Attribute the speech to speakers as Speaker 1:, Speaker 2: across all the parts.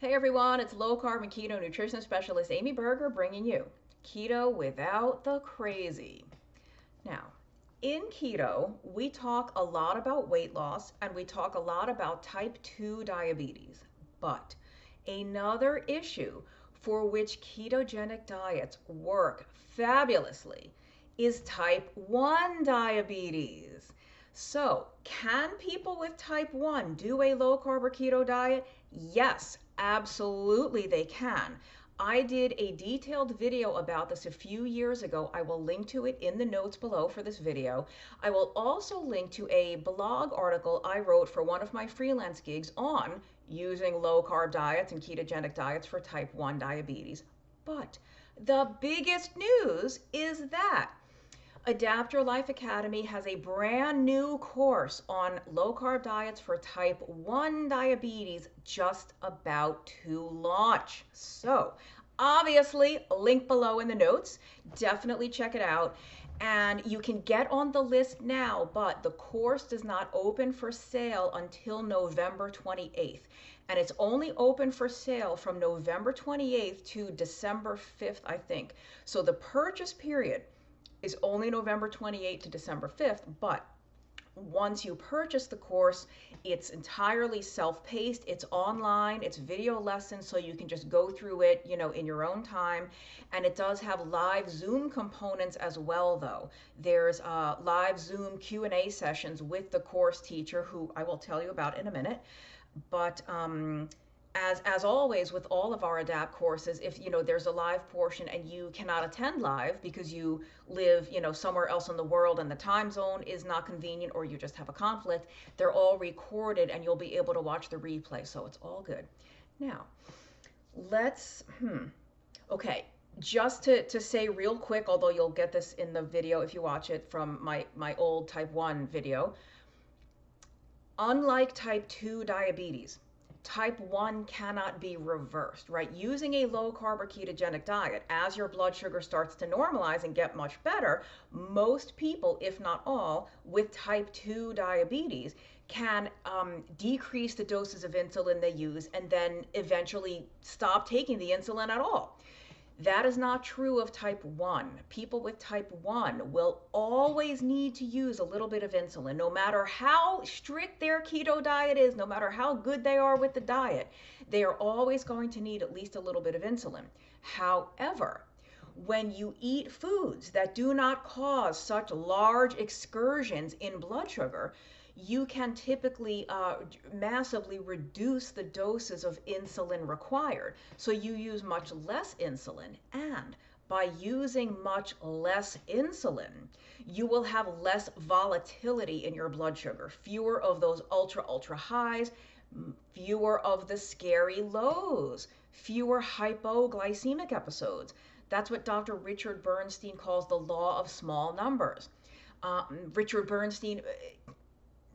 Speaker 1: Hey everyone, it's low carb and keto nutrition specialist Amy Berger bringing you keto without the crazy. Now, in keto, we talk a lot about weight loss and we talk a lot about type 2 diabetes. But another issue for which ketogenic diets work fabulously is type 1 diabetes. So, can people with type 1 do a low carb or keto diet? Yes, absolutely they can. I did a detailed video about this a few years ago. I will link to it in the notes below for this video. I will also link to a blog article I wrote for one of my freelance gigs on using low carb diets and ketogenic diets for type 1 diabetes. But the biggest news is that Adapt Your Life Academy has a brand new course on low carb diets for type 1 diabetes just about to launch. So, obviously, link below in the notes. Definitely check it out. And you can get on the list now, but the course does not open for sale until November 28th. And it's only open for sale from November 28th to December 5th, I think. So the purchase period is only November 28th to December 5th, but once you purchase the course, it's entirely self-paced, it's online, it's video lessons, so you can just go through it, in your own time. And it does have live Zoom components as well, though. There's live Zoom Q&A sessions with the course teacher, who I will tell you about in a minute. But as always with all of our adapt courses, if there's a live portion and you cannot attend live because you live somewhere else in the world and the time zone is not convenient, or you just have a conflict, they're all recorded and you'll be able to watch the replay, so it's all good. Now let's okay, just to say real quick, although you'll get this in the video if you watch it from my old type 1 video, unlike type 2 diabetes, type 1 cannot be reversed, right? Using a low carb or ketogenic diet, as your blood sugar starts to normalize and get much better, most people, if not all, with type 2 diabetes can decrease the doses of insulin they use and then eventually stop taking the insulin at all. That is not true of type 1. People with type 1 will always need to use a little bit of insulin, no matter how strict their keto diet is, no matter how good they are with the diet. They are always going to need at least a little bit of insulin. However, when you eat foods that do not cause such large excursions in blood sugar, you can typically massively reduce the doses of insulin required. So you use much less insulin, and by using much less insulin, you will have less volatility in your blood sugar, fewer of those ultra highs, fewer of the scary lows, fewer hypoglycemic episodes. That's what Dr. Richard Bernstein calls the law of small numbers. Richard Bernstein,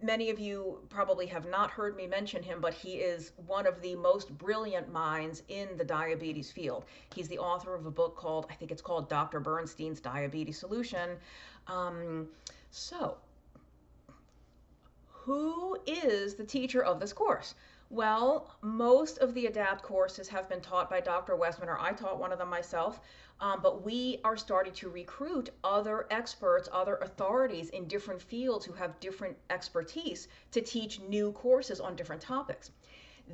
Speaker 1: many of you probably have not heard me mention him, but he is one of the most brilliant minds in the diabetes field. He's the author of a book called, I think it's called Dr. Bernstein's Diabetes Solution. So, who is the teacher of this course? Well, most of the ADAPT courses have been taught by Dr. Westman. I taught one of them myself, but we are starting to recruit other experts, other authorities in different fields who have different expertise to teach new courses on different topics.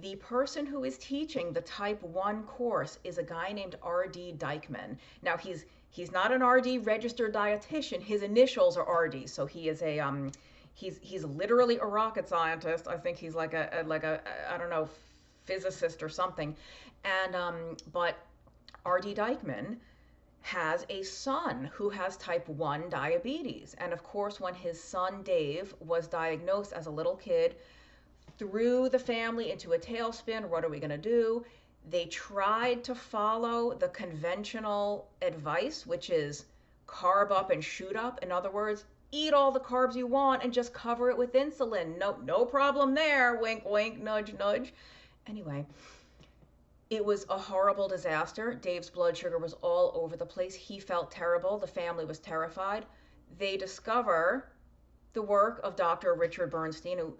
Speaker 1: The person who is teaching the type 1 course is a guy named R.D. Dykman. Now, he's not an R.D. registered dietitian. His initials are R.D., so he is a he's literally a rocket scientist. I think he's like a I don't know, physicist or something. And but R.D. Dykman has a son who has type 1 diabetes. And of course, when his son Dave was diagnosed as a little kid, threw the family into a tailspin. What are we going to do? They tried to follow the conventional advice, which is carb up and shoot up. In other words, eat all the carbs you want and just cover it with insulin. No problem there. Wink, wink, nudge, nudge. Anyway, it was a horrible disaster. Dave's blood sugar was all over the place. He felt terrible. The family was terrified. They discover the work of Dr. Richard Bernstein, who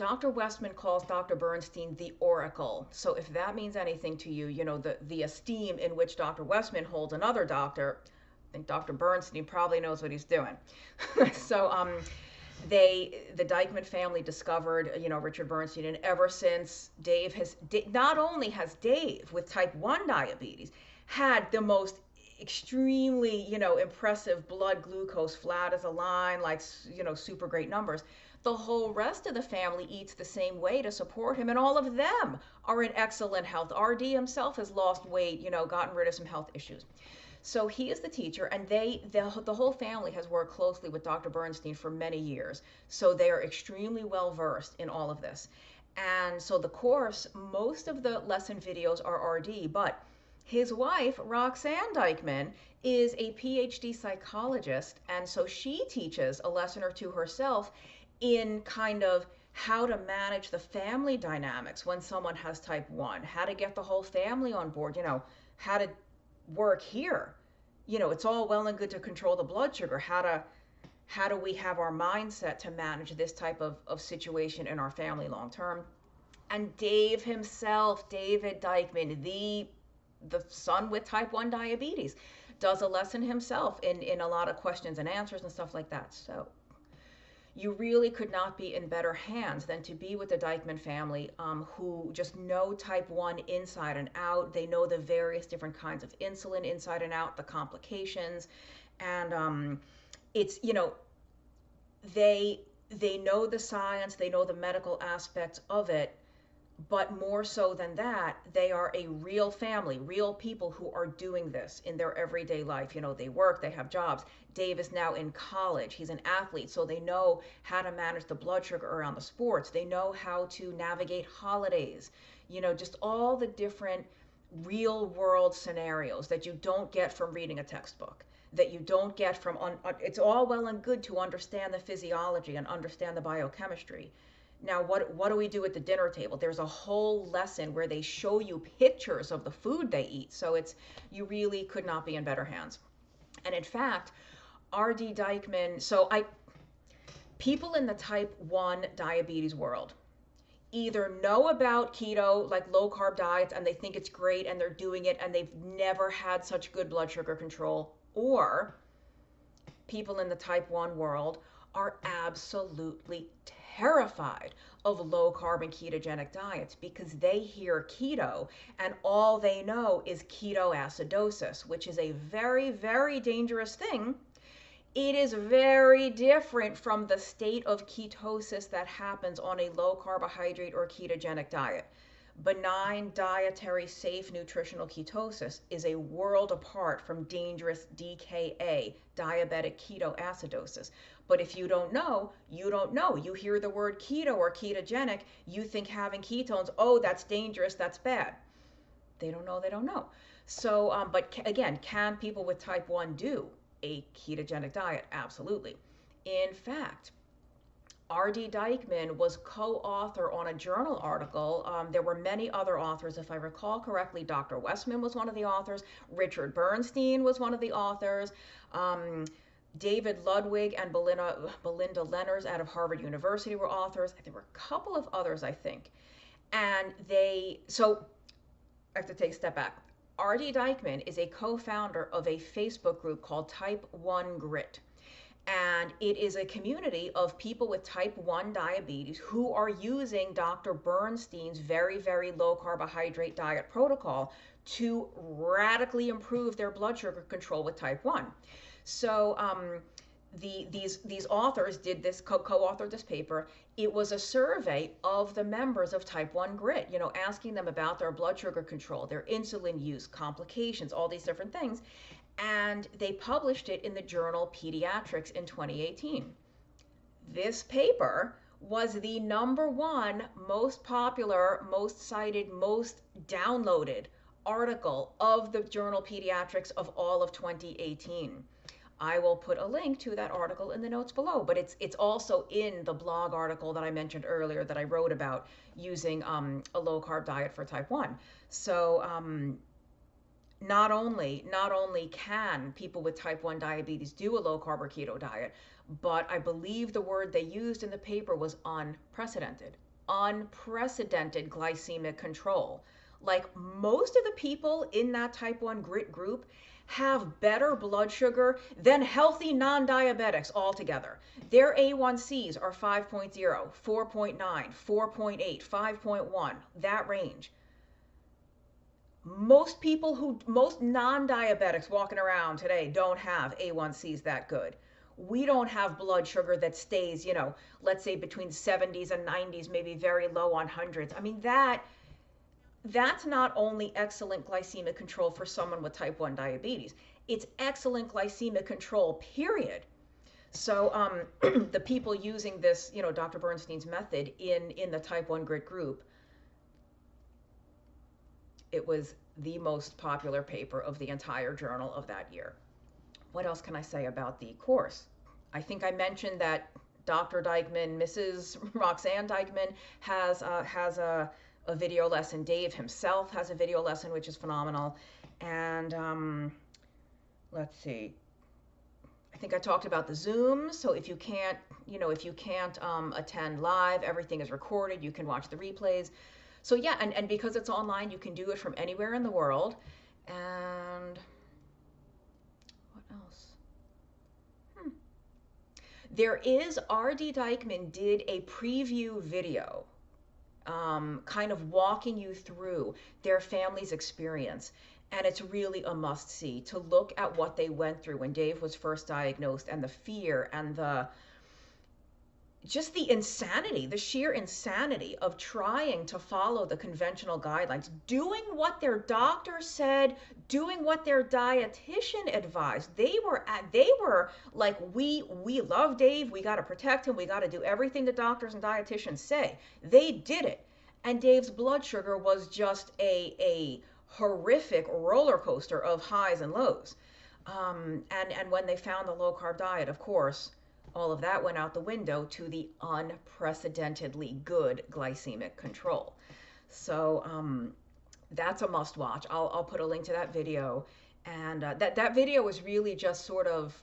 Speaker 1: Dr. Westman calls Dr. Bernstein the oracle. So if that means anything to you, you know, the esteem in which Dr. Westman holds another doctor, I think Dr. Bernstein probably knows what he's doing. So the Dykman family discovered, you know, Richard Bernstein, and ever since not only has Dave with type 1 diabetes had the most extremely, you know, impressive blood glucose, flat as a line, like, you know, super great numbers, the whole rest of the family eats the same way to support him, and all of them are in excellent health. RD himself has lost weight, you know, gotten rid of some health issues. So he is the teacher, and the whole family has worked closely with Dr. Bernstein for many years. So they are extremely well versed in all of this. And so the course, most of the lesson videos are RD, but his wife, Roxanne Dykman, is a PhD psychologist, and so she teaches a lesson or two herself in kind of how to manage the family dynamics when someone has type 1, how to get the whole family on board, you know, how to work here. You know, it's all well and good to control the blood sugar. How do we have our mindset to manage this type of situation in our family long term? And Dave himself, David Dykman, the son with type 1 diabetes, does a lesson himself in a lot of questions and answers and stuff like that. So you really could not be in better hands than to be with the Dykman family, who just know type 1 inside and out. They know the various different kinds of insulin inside and out, the complications, and it's, you know, they know the science, they know the medical aspects of it, but more so than that, they are a real family, real people who are doing this in their everyday life. You know, they work, they have jobs. Dave is now in college. He's an athlete, so they know how to manage the blood sugar around the sports. They know how to navigate holidays. You know, just all the different real world scenarios that you don't get from reading a textbook, that you don't get from, it's all well and good to understand the physiology and understand the biochemistry. Now, what do we do at the dinner table? There's a whole lesson where they show you pictures of the food they eat. So you really could not be in better hands. And in fact, R.D. Dykman, people in the type 1 diabetes world either know about keto, like low carb diets, and they think it's great and they're doing it and they've never had such good blood sugar control, or people in the type 1 world are absolutely terrified of low carb and ketogenic diets because they hear keto and all they know is ketoacidosis, which is a very, very dangerous thing. It is very different from the state of ketosis that happens on a low carbohydrate or ketogenic diet. Benign, dietary, safe, nutritional ketosis is a world apart from dangerous DKA, diabetic ketoacidosis. But if you don't know, you don't know. You hear the word keto or ketogenic, you think having ketones, oh, that's dangerous, that's bad. They don't know, they don't know. So, but again, can people with type 1 do a ketogenic diet? Absolutely. In fact, R.D. Dykman was co-author on a journal article. There were many other authors, if I recall correctly. Dr. Westman was one of the authors. Richard Bernstein was one of the authors. David Ludwig and Belinda Lenners out of Harvard University were authors. There were a couple of others, I think. And so I have to take a step back. R.D. Dykman is a co-founder of a Facebook group called Type 1 Grit. And it is a community of people with type 1 diabetes who are using Dr. Bernstein's very, very low carbohydrate diet protocol to radically improve their blood sugar control with type 1. So these authors did this, co-authored this paper. It was a survey of the members of type 1 Grit, you know, asking them about their blood sugar control, their insulin use, complications, all these different things. And they published it in the journal Pediatrics in 2018. This paper was the #1 most popular, most cited, most downloaded article of the journal Pediatrics of all of 2018. I will put a link to that article in the notes below, but it's also in the blog article that I mentioned earlier that I wrote about using a low carb diet for type 1. So not only can people with type 1 diabetes do a low carb or keto diet, but I believe the word they used in the paper was unprecedented. unprecedented glycemic control. Like most of the people in that type 1 grit group have better blood sugar than healthy non-diabetics altogether. Their A1Cs are 5.0, 4.9, 4.8, 5.1, that range. Most non-diabetics walking around today don't have A1Cs that good. We don't have blood sugar that stays, let's say between 70s and 90s, maybe very low on hundreds. I mean, that's not only excellent glycemic control for someone with type 1 diabetes, it's excellent glycemic control, period. So the people using this, Dr. Bernstein's method in the type 1 grit group, it was the most popular paper of the entire journal of that year. What else can I say about the course? I think I mentioned that Dr. Dykman, Mrs. Roxanne Dykman, has a video lesson. Dave himself has a video lesson, which is phenomenal. And let's see. I think I talked about the Zooms. So if you can't attend live, everything is recorded. You can watch the replays. So yeah, and because it's online, you can do it from anywhere in the world. And what else? There is, R.D. Dykman did a preview video, kind of walking you through their family's experience. And it's really a must-see to look at what they went through when Dave was first diagnosed, and the fear and just the insanity, the sheer insanity of trying to follow the conventional guidelines, doing what their doctor said, doing what their dietitian advised. They were like, we love Dave, we got to protect him, we got to do everything the doctors and dietitians say. They did it. And Dave's blood sugar was just a horrific roller coaster of highs and lows. And when they found the low carb diet, of course, all of that went out the window to the unprecedentedly good glycemic control. So that's a must watch. I'll put a link to that video. And that video was really just sort of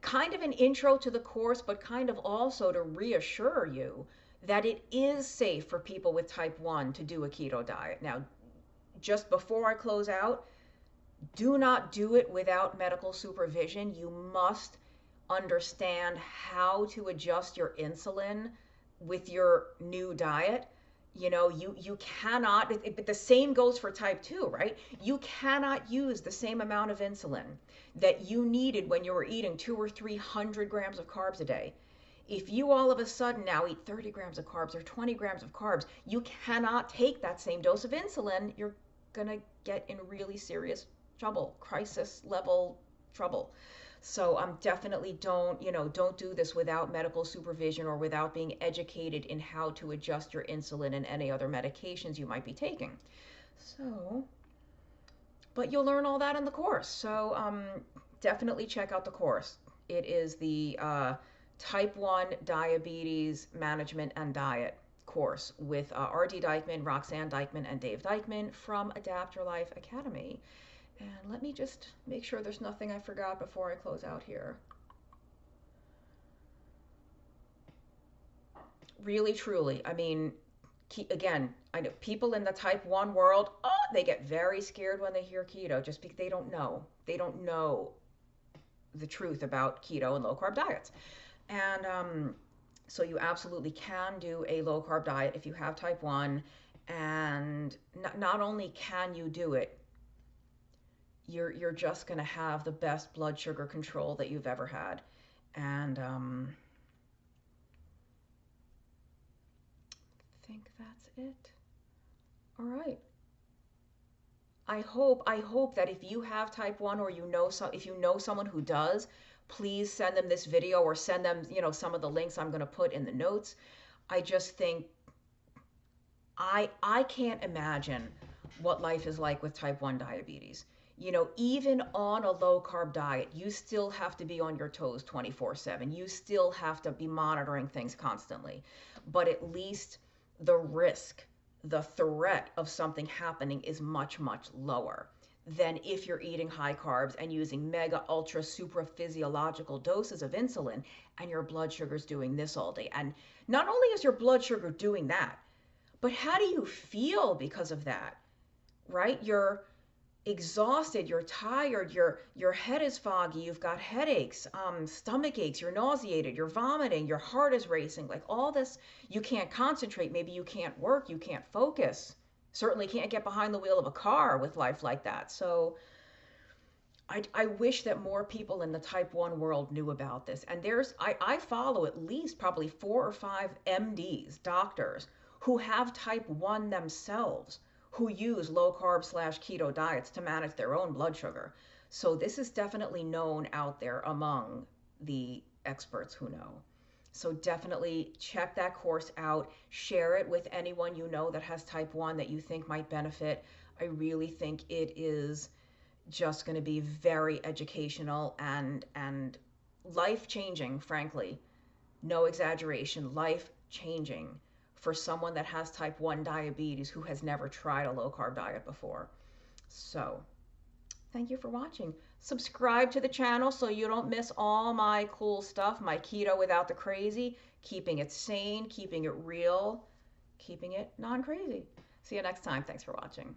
Speaker 1: kind of an intro to the course, but kind of also to reassure you that it is safe for people with type 1 to do a keto diet. Now, just before I close out, do not do it without medical supervision. You must understand how to adjust your insulin with your new diet. You cannot, but the same goes for type 2, right? You cannot use the same amount of insulin that you needed when you were eating 200 or 300 grams of carbs a day. If you all of a sudden now eat 30 grams of carbs or 20 grams of carbs, you cannot take that same dose of insulin. You're gonna get in really serious trouble, crisis level trouble. So definitely don't do this without medical supervision or without being educated in how to adjust your insulin and any other medications you might be taking. So, but you'll learn all that in the course. So definitely check out the course. It is the Type 1 Diabetes Management and Diet course with R.D. Dykman, Roxanne Dykman, and Dave Dykman from Adapt Your Life Academy. And let me just make sure there's nothing I forgot before I close out here. Really, truly, I mean, again, I know people in the type 1 world, they get very scared when they hear keto just because they don't know. They don't know the truth about keto and low carb diets. And so you absolutely can do a low carb diet if you have type 1. And not only can you do it, you're just going to have the best blood sugar control that you've ever had. And I think that's it. All right. I hope that if you have type 1 or if you know someone who does, please send them this video or send them, some of the links I'm going to put in the notes. I just think I can't imagine what life is like with type 1 diabetes. Even on a low carb diet, you still have to be on your toes 24/7. You still have to be monitoring things constantly. But at least the risk, the threat of something happening is much, much lower than if you're eating high carbs and using mega ultra super physiological doses of insulin and your blood sugar's doing this all day. And not only is your blood sugar doing that, but how do you feel because of that? Right? You're exhausted, you're tired, your head is foggy, you've got headaches, stomach aches, you're nauseated, you're vomiting, your heart is racing, like all this. You can't concentrate, maybe you can't work, you can't focus, certainly can't get behind the wheel of a car with life like that. So I wish that more people in the type 1 world knew about this. And I follow at least probably 4 or 5 MDs, doctors, who have type 1 themselves, who use low carb / keto diets to manage their own blood sugar. So this is definitely known out there among the experts who know. So definitely check that course out. Share it with anyone you know that has type 1 that you think might benefit. I really think it is just going to be very educational and life changing, frankly. No exaggeration, life changing for someone that has type 1 diabetes who has never tried a low carb diet before. So thank you for watching. Subscribe to the channel so you don't miss all my cool stuff, my keto without the crazy, keeping it sane, keeping it real, keeping it non-crazy. See you next time. Thanks for watching.